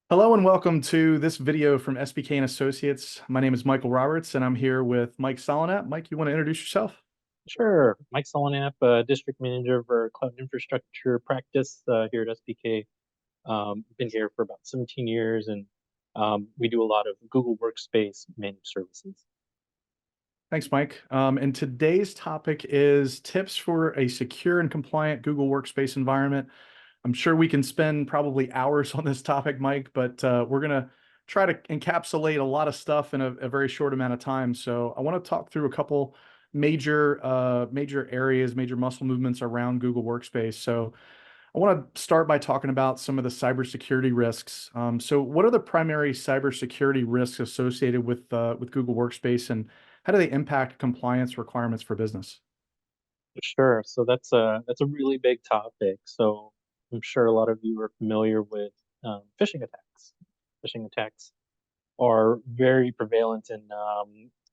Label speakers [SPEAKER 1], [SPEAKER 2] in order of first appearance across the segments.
[SPEAKER 1] Hello and welcome to this video from SPK and Associates. My name is Michael Roberts and I'm here with Mike Solinap. Mike, you want to introduce yourself?
[SPEAKER 2] Sure. Mike Solinap, District Manager for Cloud Infrastructure Practice here at SPK. Been here for about 17 years, and we do a lot of Google Workspace managed services.
[SPEAKER 1] Thanks, Mike. And today's topic is tips for a secure and compliant Google Workspace environment. I'm sure we can spend probably hours on this topic, Mike, but we're going to try to encapsulate a lot of stuff in a very short amount of time. So I want to talk through a couple major areas, major muscle movements around Google Workspace. So I want to start by talking about some of the cybersecurity risks. So what are the primary cybersecurity risks associated with Google Workspace, and how do they impact compliance requirements for business?
[SPEAKER 2] Sure. So that's a really big topic. So I'm sure a lot of you are familiar with phishing attacks. Phishing attacks are very prevalent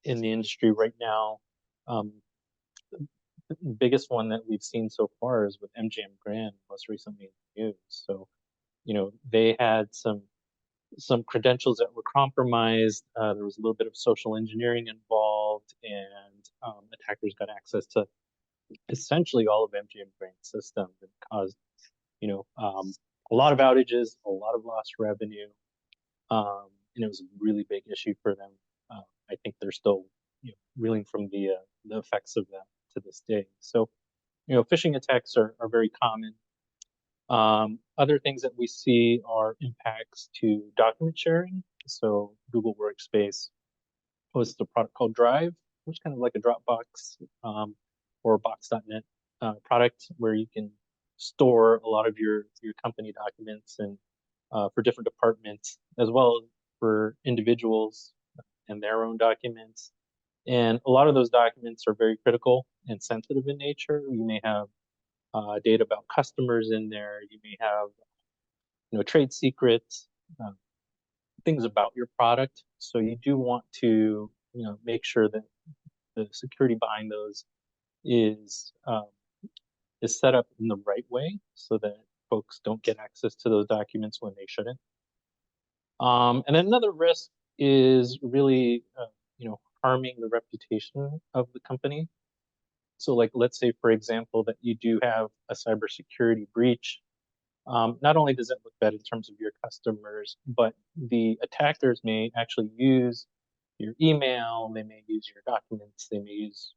[SPEAKER 2] in the industry right now. Um, the biggest one that we've seen so far is with MGM Grand, most recently in the news. So, they had some credentials that were compromised. There was a little bit of social engineering involved, and attackers got access to essentially all of MGM Grand's systems and caused, you know, um, a lot of outages, a lot of lost revenue, and it was a really big issue for them. I think they're still, reeling from the effects of that to this day. So, phishing attacks are very common. Other things that we see are impacts to document sharing. So Google Workspace hosts a product called Drive, which is kind of like a Dropbox or Box.net product where you can store a lot of your company documents and for different departments, as well as for individuals and their own documents. And a lot of those documents are very critical and sensitive in nature. You may have data about customers in there. You may have, trade secrets, uh, things about your product. So you do want to, make sure that the security behind those is set up in the right way so that folks don't get access to those documents when they shouldn't. And then another risk is really, harming the reputation of the company. So, like, let's say, for example, that you do have a cybersecurity breach. Not only does it look bad in terms of your customers, but the attackers may actually use your email, they may use your documents, they may use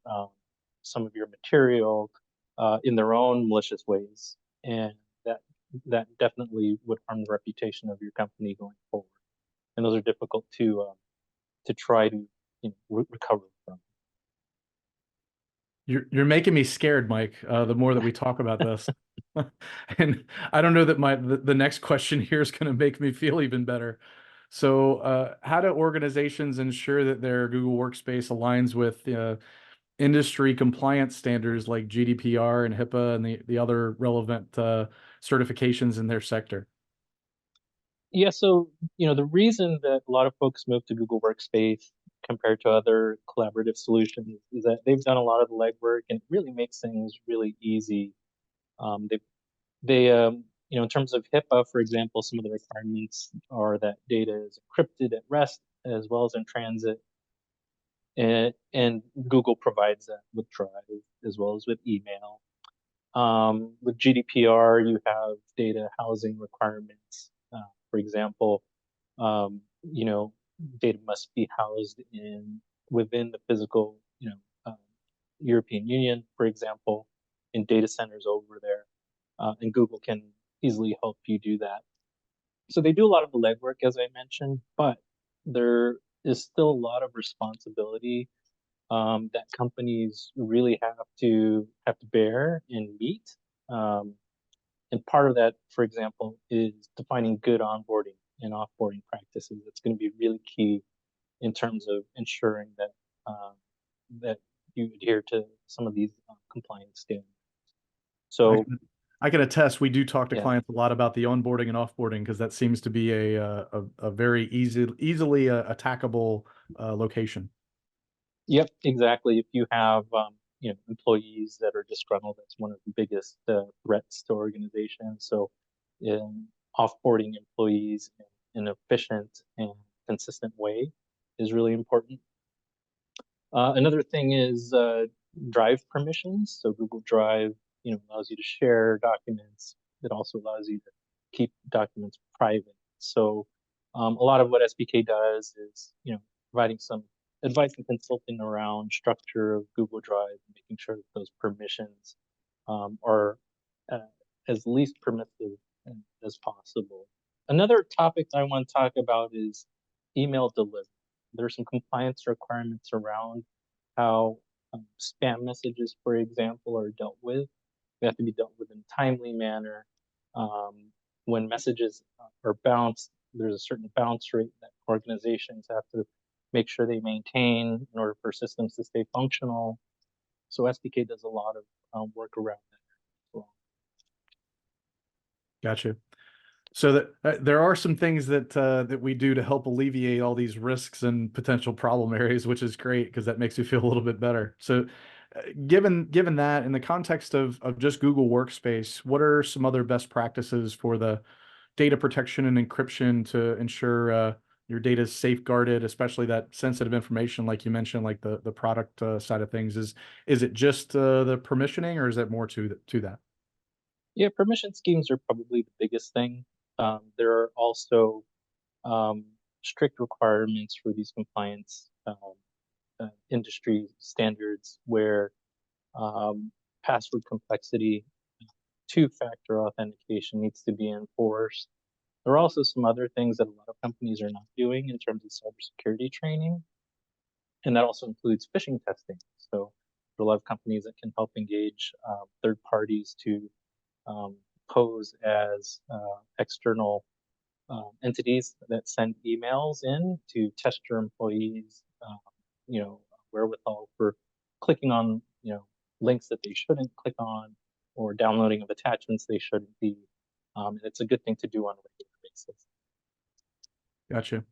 [SPEAKER 2] some of your material in their own malicious ways, and that that definitely would harm the reputation of your company going forward. And those are difficult to try to recover from.
[SPEAKER 1] You're making me scared, Mike, the more that we talk about this. And I don't know that the next question here is going to make me feel even better. So, how do organizations ensure that their Google Workspace aligns with industry compliance standards like GDPR and HIPAA and the other relevant certifications in their sector?
[SPEAKER 2] Yeah, so the reason that a lot of folks move to Google Workspace compared to other collaborative solutions is that they've done a lot of the legwork and it really makes things really easy. They in terms of HIPAA, for example, some of the requirements are that data is encrypted at rest as well as in transit, and Google provides that with Drive as well as with email. With GDPR, you have data housing requirements. For example, data must be housed within the physical, European Union, for example, in data centers over there, and Google can easily help you do that. So they do a lot of the legwork, as I mentioned, but there is still a lot of responsibility that companies really have to bear and meet. Um, and part of that, for example, is defining good onboarding and offboarding practices. That's going to be really key in terms of ensuring um, that you adhere to some of these compliance standards.
[SPEAKER 1] I
[SPEAKER 2] So
[SPEAKER 1] can, I can attest, we do talk to
[SPEAKER 2] yeah,
[SPEAKER 1] clients a lot about the onboarding and offboarding because that seems to be a very easily attackable location.
[SPEAKER 2] yep, exactly. If you have employees that are disgruntled, that's one of the biggest threats to organizations. So in offboarding employees an efficient and consistent way is really important. Another thing is Drive permissions. So Google Drive, allows you to share documents. It also allows you to keep documents private. So a lot of what SPK does is, providing some advice and consulting around structure of Google Drive, making sure that those permissions are uh, as least permissive as possible. Another topic I want to talk about is email delivery. There are some compliance requirements around how spam messages, for example, are dealt with. They have to be dealt with in a timely manner. When messages are bounced, there's a certain bounce rate that organizations have to make sure they maintain in order for systems to stay functional. So SPK does a lot of work around that as well.
[SPEAKER 1] Gotcha. So that there are some things that that we do to help alleviate all these risks and potential problem areas, which is great because that makes me feel a little bit better. So, given that, in the context of just Google Workspace, what are some other best practices for the data protection and encryption to ensure your data is safeguarded, especially that sensitive information, like you mentioned, like the product side of things? Is it just the permissioning, or is there more to that?
[SPEAKER 2] Yeah, permission schemes are probably the biggest thing. There are also um, strict requirements for these compliance industry standards where password complexity, two-factor authentication needs to be enforced. There are also some other things that a lot of companies are not doing in terms of cybersecurity training, and that also includes phishing testing. So there are a lot of companies that can help engage third parties to um, pose as external entities that send emails in to test your employees, wherewithal for clicking on, links that they shouldn't click on or downloading of attachments they shouldn't be. And it's a good thing to do on a regular basis.
[SPEAKER 1] Gotcha.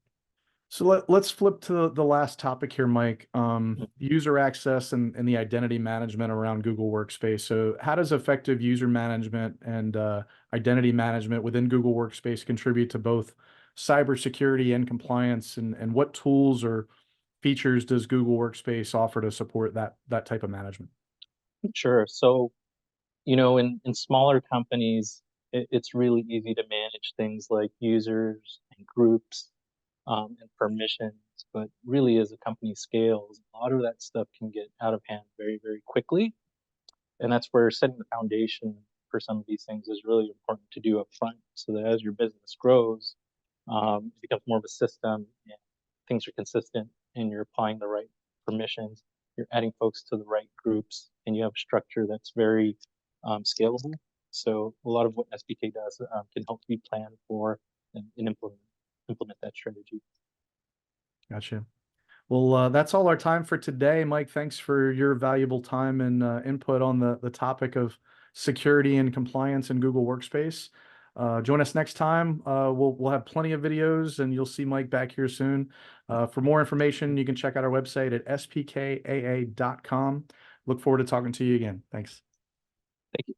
[SPEAKER 1] So let's flip to the last topic here, Mike. User access and the identity management around Google Workspace. So how does effective user management and identity management within Google Workspace contribute to both cybersecurity and compliance? And what tools or features does Google Workspace offer to support that type of management?
[SPEAKER 2] Sure. So, in smaller companies, it's really easy to manage things like users and groups and permissions. But really, as a company scales, a lot of that stuff can get out of hand very, very quickly. And that's where setting the foundation for some of these things is really important to do up front so that as your business grows, it becomes more of a system and things are consistent and you're applying the right permissions, you're adding folks to the right groups, and you have a structure that's very scalable. So a lot of what SPK does can help you plan for and implement that strategy.
[SPEAKER 1] Gotcha. Well, that's all our time for today, Mike. Thanks for your valuable time and input on the topic of security and compliance in Google Workspace. Join us next time. We'll have plenty of videos, and you'll see Mike back here soon. For more information, you can check out our website at spkaa.com. Look forward to talking to you again. Thanks.
[SPEAKER 2] Thank you.